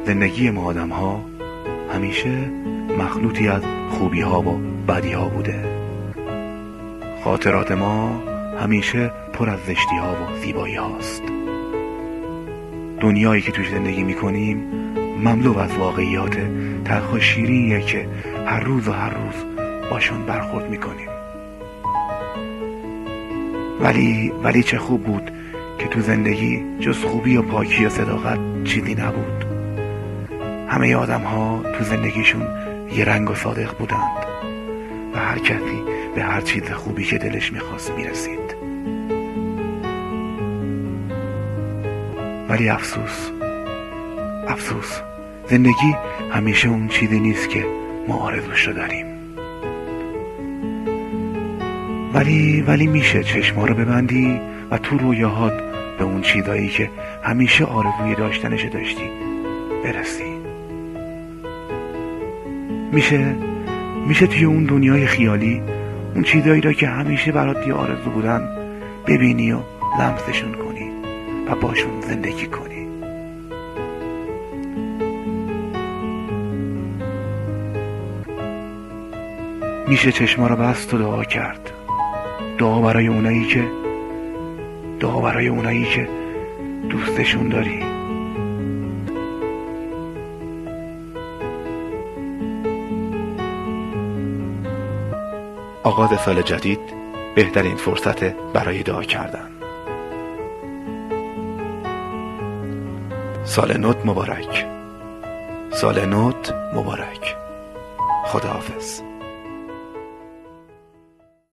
زندگی ما آدم ها همیشه مخلوطی از خوبی ها و بدی ها بوده. خاطرات ما همیشه پر از زشتی ها و زیبایی هاست. دنیایی که توش زندگی میکنیم مملو از واقعیات تلخ و شیرینیه که هر روز باشون برخورد میکنیم. ولی چه خوب بود که تو زندگی جز خوبی و پاکی و صداقت چیزی نبود. همه آدم ها تو زندگیشون یه رنگ و صادق بودند و هر کسی به هر چیز خوبی که دلش میخواست میرسید. ولی افسوس زندگی همیشه اون چیزی نیست که ما آرزوش رو داریم. ولی میشه چشما رو ببندی و تو رویاهات به اون چیزایی که همیشه آرزوی داشتنش داشتی برسی. میشه توی اون دنیای خیالی اون چیزایی را که همیشه برات یه آرزو بودن ببینی و لمسشون کنی و باشون زندگی کنی. میشه چشما رو بست و دعا کرد. دعا برای اونایی که دوستشون داری. آغاز سال جدید بهترین فرصت برای دعا کردن. سال نو مبارک. خداحافظ.